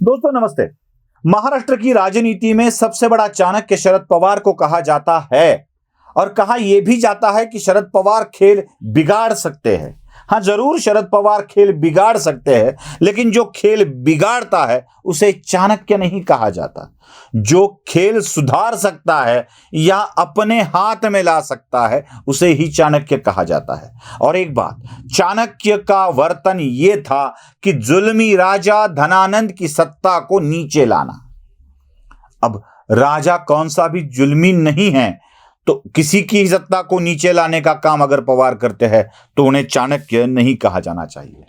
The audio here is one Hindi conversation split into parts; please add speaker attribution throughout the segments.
Speaker 1: दोस्तों नमस्ते। महाराष्ट्र की राजनीति में सबसे बड़ा चाणक्य शरद पवार को कहा जाता है और कहा यह भी जाता है कि शरद पवार खेल बिगाड़ सकते हैं। हाँ, जरूर शरद पवार खेल बिगाड़ सकते हैं, लेकिन जो खेल बिगाड़ता है उसे चाणक्य नहीं कहा जाता। जो खेल सुधार सकता है या अपने हाथ में ला सकता है उसे ही चाणक्य कहा जाता है। और एक बात, चाणक्य का वर्तन यह था कि जुल्मी राजा धनानंद की सत्ता को नीचे लाना। अब राजा कौन सा भी जुल्मी नहीं है, तो किसी की सत्ता को नीचे लाने का काम अगर पवार करते हैं तो उन्हें चाणक्य नहीं कहा जाना चाहिए।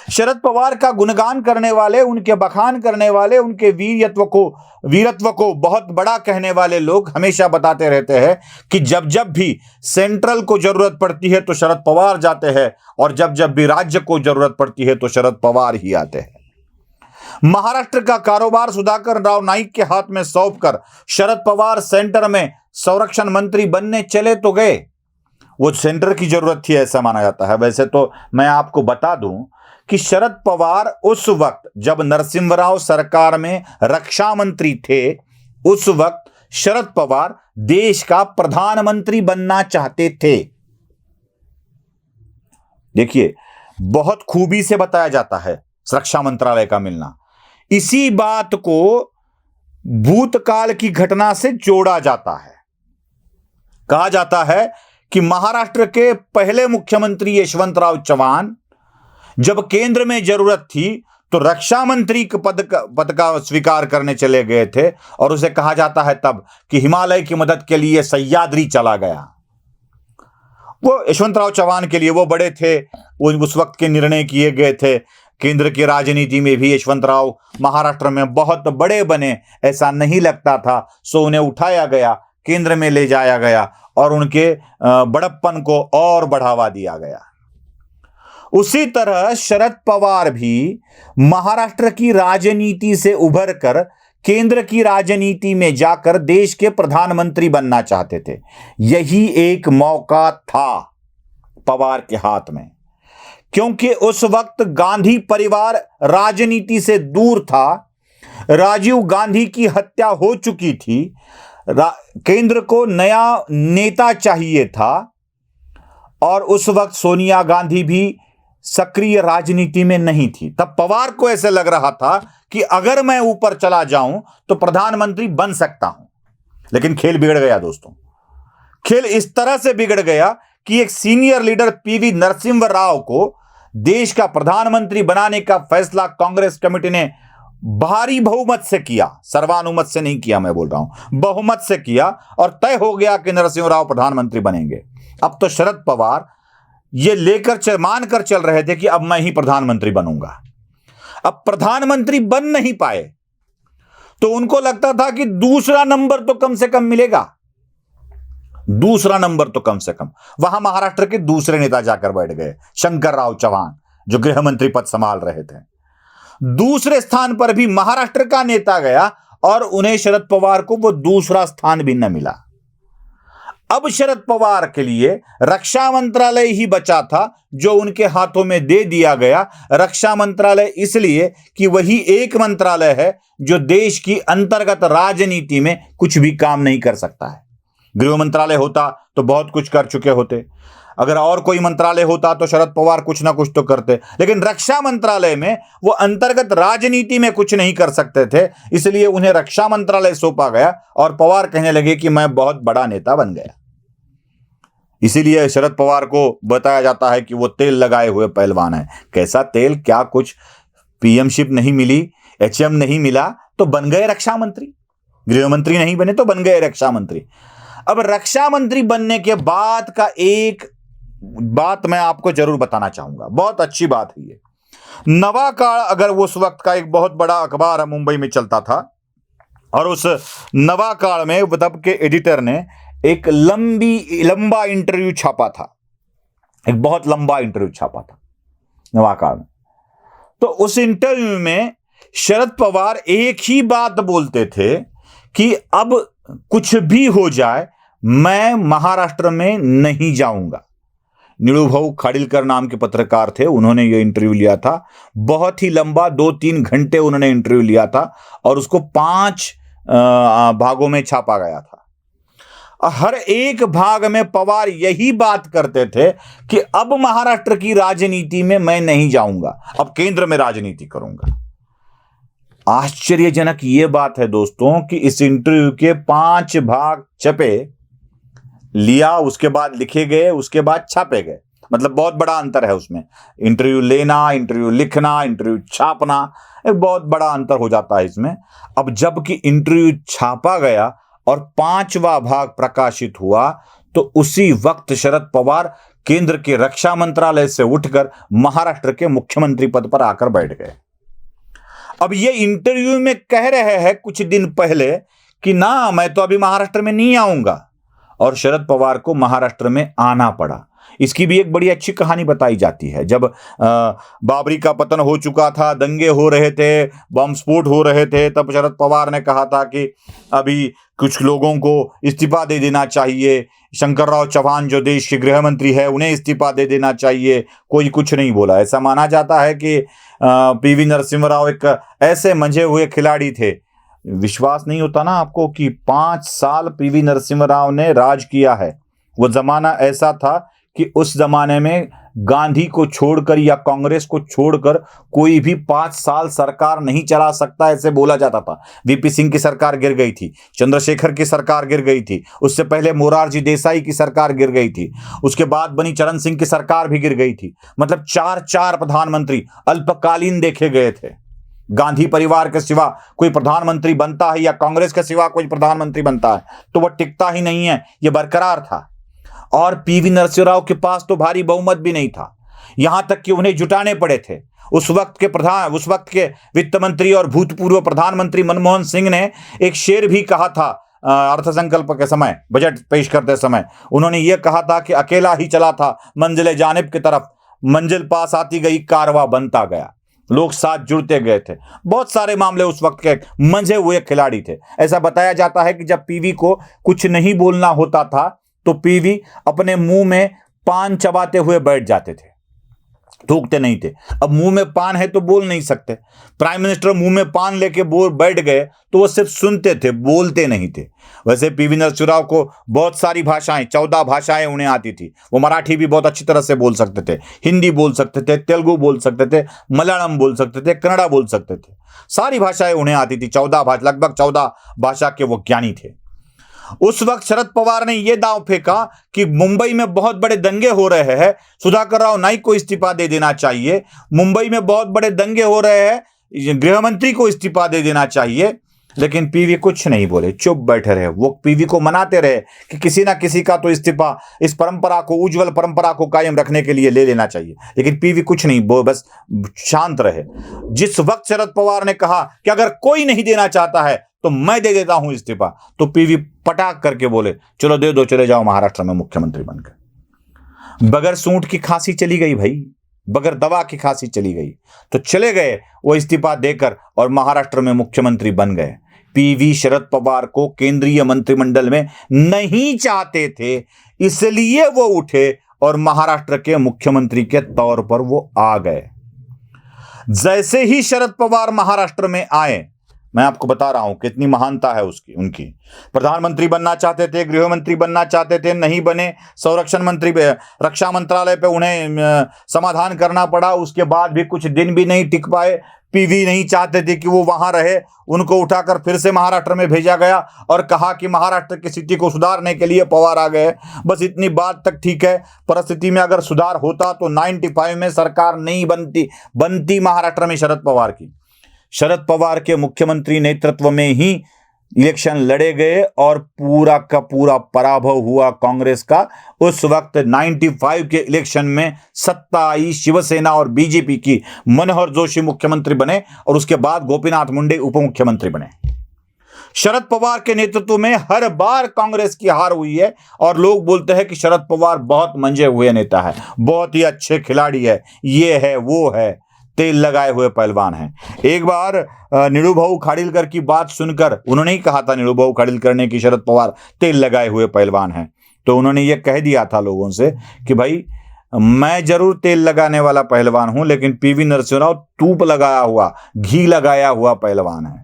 Speaker 1: शरद पवार का गुणगान करने वाले, उनके बखान करने वाले, उनके वीरत्व को बहुत बड़ा कहने वाले लोग हमेशा बताते रहते हैं कि जब जब भी सेंट्रल को जरूरत पड़ती है तो शरद पवार जाते हैं और जब जब भी राज्य को जरूरत पड़ती है तो शरद पवार ही आते हैं। महाराष्ट्र का कारोबार सुधाकर राव नाईक के हाथ में सौंपकर शरद पवार सेंटर में संरक्षण मंत्री बनने चले तो गए। वो सेंटर की जरूरत थी ऐसा माना जाता है। वैसे तो मैं आपको बता दूं कि शरद पवार उस वक्त जब नरसिम्हा सरकार में रक्षा मंत्री थे, उस वक्त शरद पवार देश का प्रधानमंत्री बनना चाहते थे। देखिए, बहुत खूबी से बताया जाता है रक्षा मंत्रालय का मिलना। इसी बात को भूतकाल की घटना से जोड़ा जाता है। कहा जाता है कि महाराष्ट्र के पहले मुख्यमंत्री यशवंतराव चव्हाण जब केंद्र में जरूरत थी तो रक्षा मंत्री के पद का स्वीकार करने चले गए थे और उसे कहा जाता है तब कि हिमालय की मदद के लिए सह्याद्री चला गया। वो यशवंतराव चव्हाण के लिए वो बड़े थे, वो उस वक्त के निर्णय किए गए थे। केंद्र की राजनीति में भी यशवंतराव महाराष्ट्र में बहुत बड़े बने ऐसा नहीं लगता था, सो उन्हें उठाया गया, केंद्र में ले जाया गया और उनके बड़प्पन को और बढ़ावा दिया गया। उसी तरह शरद पवार भी महाराष्ट्र की राजनीति से उभरकर केंद्र की राजनीति में जाकर देश के प्रधानमंत्री बनना चाहते थे। यही एक मौका था पवार के हाथ में, क्योंकि उस वक्त गांधी परिवार राजनीति से दूर था। राजीव गांधी की हत्या हो चुकी थी। केंद्र को नया नेता चाहिए था और उस वक्त सोनिया गांधी भी सक्रिय राजनीति में नहीं थी। तब पवार को ऐसे लग रहा था कि अगर मैं ऊपर चला जाऊं तो प्रधानमंत्री बन सकता हूं। लेकिन खेल बिगड़ गया दोस्तों। खेल इस तरह से बिगड़ गया कि एक senior leader PV Narasimha Rao को देश का प्रधानमंत्री बनाने का फैसला कांग्रेस कमेटी ने भारी बहुमत से किया। सर्वानुमत से नहीं किया, मैं बोल रहा हूं बहुमत से किया और तय हो गया कि नरसिम्हा राव प्रधानमंत्री बनेंगे। अब तो शरद पवार ये लेकर मानकर चल रहे थे कि अब मैं ही प्रधानमंत्री बनूंगा। अब प्रधानमंत्री बन नहीं पाए तो उनको लगता था कि दूसरा नंबर तो कम से कम मिलेगा। दूसरा नंबर तो कम से कम। वहां महाराष्ट्र के दूसरे नेता जाकर बैठ गए, शंकरराव चव्हाण, जो गृह मंत्री पद संभाल रहे थे। दूसरे स्थान पर भी महाराष्ट्र का नेता गया और उन्हें शरद पवार को वो दूसरा स्थान भी न मिला। अब शरद पवार के लिए रक्षा मंत्रालय ही बचा था, जो उनके हाथों में दे दिया गया। रक्षा मंत्रालय इसलिए कि वही एक मंत्रालय है जो देश की अंतर्गत राजनीति में कुछ भी काम नहीं कर सकता है। गृह मंत्रालय होता तो बहुत कुछ कर चुके होते, अगर और कोई मंत्रालय होता तो शरद पवार कुछ ना कुछ तो करते, लेकिन रक्षा मंत्रालय में वो अंतर्गत राजनीति में कुछ नहीं कर सकते थे, इसलिए उन्हें रक्षा मंत्रालय सौंपा गया और पवार कहने लगे कि मैं बहुत बड़ा नेता बन गया। इसीलिए शरद पवार को बताया जाता है कि वो तेल लगाए हुए पहलवान है। कैसा तेल, क्या कुछ पीएमशिप नहीं मिली, एचएम नहीं मिला तो बन गए रक्षा मंत्री। गृह मंत्री नहीं बने तो बन गए रक्षा मंत्री। अब रक्षा मंत्री बनने के बाद का एक बात मैं आपको जरूर बताना चाहूंगा, बहुत अच्छी बात है ये। नवा काल अगर उस वक्त का एक बहुत बड़ा अखबार मुंबई में चलता था और उस नवा काल में तब के एडिटर ने एक लंबा इंटरव्यू छापा था, एक बहुत लंबा इंटरव्यू छापा था नवा काल में। तो उस इंटरव्यू में शरद पवार एक ही बात बोलते थे कि अब कुछ भी हो जाए मैं महाराष्ट्र में नहीं जाऊंगा। निळूभाऊ खाड़ीलकर नाम के पत्रकार थे, उन्होंने ये इंटरव्यू लिया था। बहुत ही लंबा 2-3 घंटे उन्होंने इंटरव्यू लिया था और उसको 5 भागों में छापा गया था। हर एक भाग में पवार यही बात करते थे कि अब महाराष्ट्र की राजनीति में मैं नहीं जाऊंगा, अब केंद्र में राजनीति करूंगा। आश्चर्यजनक यह बात है दोस्तों कि इस इंटरव्यू के 5 भाग छपे, लिया, उसके बाद लिखे गए, उसके बाद छापे गए। मतलब बहुत बड़ा अंतर है उसमें, इंटरव्यू लेना, इंटरव्यू लिखना, इंटरव्यू छापना, एक बहुत बड़ा अंतर हो जाता है इसमें। अब जबकि इंटरव्यू छापा गया और 5वां भाग प्रकाशित हुआ तो उसी वक्त शरद पवार केंद्र के रक्षा मंत्रालय से उठकर महाराष्ट्र के मुख्यमंत्री पद पर आकर बैठ गए। अब ये इंटरव्यू में कह रहे हैं कुछ दिन पहले कि ना, मैं तो अभी महाराष्ट्र में नहीं आऊंगा, और शरद पवार को महाराष्ट्र में आना पड़ा। इसकी भी एक बड़ी अच्छी कहानी बताई जाती है। जब बाबरी का पतन हो चुका था, दंगे हो रहे थे, बम स्फोट हो रहे थे, तब शरद पवार ने कहा था कि अभी कुछ लोगों को इस्तीफा दे देना चाहिए। शंकरराव चौहान जो देश के गृह मंत्री है, उन्हें इस्तीफा दे देना चाहिए। कोई कुछ नहीं बोला। ऐसा माना जाता है कि पीवी नरसिम्हा राव एक ऐसे मंझे हुए खिलाड़ी थे। विश्वास नहीं होता ना आपको कि 5 साल पीवी नरसिम्हा राव ने राज किया है। वो जमाना ऐसा था कि उस जमाने में गांधी को छोड़कर या कांग्रेस को छोड़कर कोई भी 5 साल सरकार नहीं चला सकता, ऐसे बोला जाता था। वीपी सिंह की सरकार गिर गई थी, चंद्रशेखर की सरकार गिर गई थी, उससे पहले मोरारजी देसाई की सरकार गिर गई थी, उसके बाद बनी चरण सिंह की सरकार भी गिर गई थी। मतलब 4 प्रधानमंत्री अल्पकालीन देखे गए थे। गांधी परिवार के सिवा कोई प्रधानमंत्री बनता है या कांग्रेस के सिवा कोई प्रधानमंत्री बनता है तो वह टिकता ही नहीं है, यह बरकरार था। और पीवी नरसिम्हा राव के पास तो भारी बहुमत भी नहीं था, यहां तक कि उन्हें जुटाने पड़े थे। उस वक्त के वित्त मंत्री और भूतपूर्व प्रधानमंत्री मनमोहन सिंह ने एक शेर भी कहा था अर्थसंकल्प के समय, बजट पेश करते समय। उन्होंने यह कहा था कि अकेला ही चला था मंजिल जानिब की तरफ, मंजिल पास आती गई, कारवां बनता गया। लोग साथ जुड़ते गए थे। बहुत सारे मामले उस वक्त के मंझे हुए खिलाड़ी थे। ऐसा बताया जाता है कि जब पीवी को कुछ नहीं बोलना होता था तो पीवी अपने मुंह में पान चबाते हुए बैठ जाते थे, थूकते नहीं थे। अब मुंह में पान है तो बोल नहीं सकते। प्राइम मिनिस्टर मुंह में पान लेके बैठ गए तो वो सिर्फ सुनते थे, बोलते नहीं थे। वैसे पीवी नरसिम्हा राव को बहुत सारी भाषाएं, 14 भाषाएं उन्हें आती थी। वो मराठी भी बहुत अच्छी तरह से बोल सकते थे, हिंदी बोल सकते थे, तेलुगु बोल सकते थे, मलयालम बोल सकते थे, कन्नड़ा बोल सकते थे। सारी भाषाएं उन्हें आती थी। लगभग 14 भाषा के वो ज्ञानी थे। उस वक्त शरद पवार ने यह दांव फेंका कि मुंबई में बहुत बड़े दंगे हो रहे हैं, सुधाकर राव नाइक को इस्तीफा दे देना चाहिए। मुंबई में बहुत बड़े दंगे हो रहे हैं, गृह मंत्री को इस्तीफा दे देना चाहिए। लेकिन पीवी कुछ नहीं बोले, चुप बैठे रहे। वो पीवी को मनाते रहे कि किसी ना किसी का तो इस्तीफा, इस परंपरा को, उज्जवल परंपरा को कायम रखने के लिए ले लेना चाहिए। लेकिन पीवी कुछ नहीं, बस शांत रहे। जिस वक्त शरद पवार ने कहा कि अगर कोई नहीं देना चाहता है तो मैं दे देता हूं इस्तीफा, तो पीवी पटाख करके बोले चलो दे दो, चले जाओ महाराष्ट्र में मुख्यमंत्री बनकर। बगैर सूंठ की खांसी चली गई भाई, बगैर दवा की खांसी चली गई, तो चले गए वो इस्तीफा देकर और महाराष्ट्र में मुख्यमंत्री बन गए। पीवी शरद पवार को केंद्रीय मंत्रिमंडल में नहीं चाहते थे, इसलिए वो उठे और महाराष्ट्र के मुख्यमंत्री के तौर पर वो आ गए। जैसे ही शरद पवार महाराष्ट्र में आए, मैं आपको बता रहा हूं कितनी महानता है उनकी। प्रधानमंत्री बनना चाहते थे, गृह मंत्री बनना चाहते थे, नहीं बने। संरक्षण मंत्री, रक्षा मंत्रालय पे उन्हें समाधान करना पड़ा। उसके बाद भी कुछ दिन भी नहीं टिक पाए। पीवी नहीं चाहते थे कि वो वहां रहे, उनको उठाकर फिर से महाराष्ट्र में भेजा गया और कहा कि महाराष्ट्र की स्थिति को सुधारने के लिए पवार आ गए। बस इतनी बात तक ठीक है। परिस्थिति में अगर सुधार होता तो 95 में सरकार नहीं बनती महाराष्ट्र में शरद पवार की। शरद पवार के मुख्यमंत्री नेतृत्व में ही इलेक्शन लड़े गए और पूरा का पूरा पराभव हुआ कांग्रेस का। उस वक्त 95 के इलेक्शन में सत्ता आई शिवसेना और बीजेपी की। मनोहर जोशी मुख्यमंत्री बने और उसके बाद गोपीनाथ मुंडे उप मुख्यमंत्री बने। शरद पवार के नेतृत्व में हर बार कांग्रेस की हार हुई है और लोग बोलते हैं कि शरद पवार बहुत मंझे हुए नेता है, बहुत ही अच्छे खिलाड़ी है, ये है वो है, तेल लगाए हुए पहलवान हैं। एक बार निळूभाऊ खाड़ीलकर की बात सुनकर, उन्होंने ही कहा था निळूभाऊ खाड़ीलकर ने कि शरद पवार तेल लगाए हुए पहलवान हैं, तो उन्होंने ये कह दिया था लोगों से कि भाई मैं जरूर तेल लगाने वाला पहलवान हूं, लेकिन पीवी नरसिंह राव तूप लगाया हुआ, घी लगाया हुआ पहलवान है।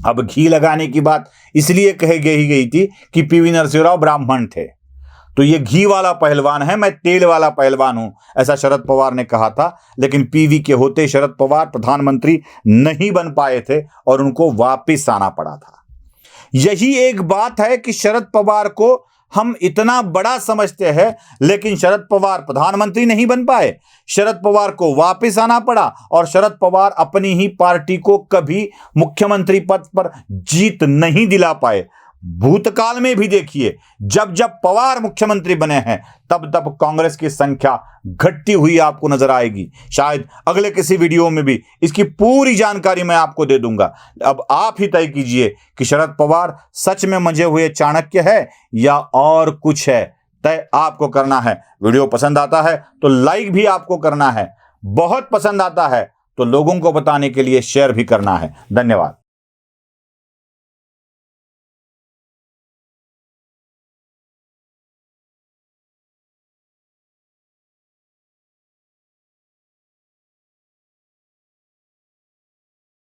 Speaker 1: अब घी लगाने की बात इसलिए कही गई थी कि पीवी नरसिंह राव ब्राह्मण थे, तो ये घी वाला पहलवान है, मैं तेल वाला पहलवान हूं, ऐसा शरद पवार ने कहा था। लेकिन पीवी के होते शरद पवार प्रधानमंत्री नहीं बन पाए थे और उनको वापस आना पड़ा था। यही एक बात है कि शरद पवार को हम इतना बड़ा समझते हैं, लेकिन शरद पवार प्रधानमंत्री नहीं बन पाए, शरद पवार को वापस आना पड़ा और शरद पवार अपनी ही पार्टी को कभी मुख्यमंत्री पद पर जीत नहीं दिला पाए। भूतकाल में भी देखिए, जब जब पवार मुख्यमंत्री बने हैं तब तब कांग्रेस की संख्या घटती हुई आपको नजर आएगी। शायद अगले किसी वीडियो में भी इसकी पूरी जानकारी मैं आपको दे दूंगा। अब आप ही तय कीजिए कि शरद पवार सच में मंझे हुए चाणक्य है या और कुछ है। तय आपको करना है। वीडियो पसंद आता है तो लाइक भी आपको करना है, बहुत पसंद आता है तो लोगों को बताने के लिए शेयर भी करना है। धन्यवाद।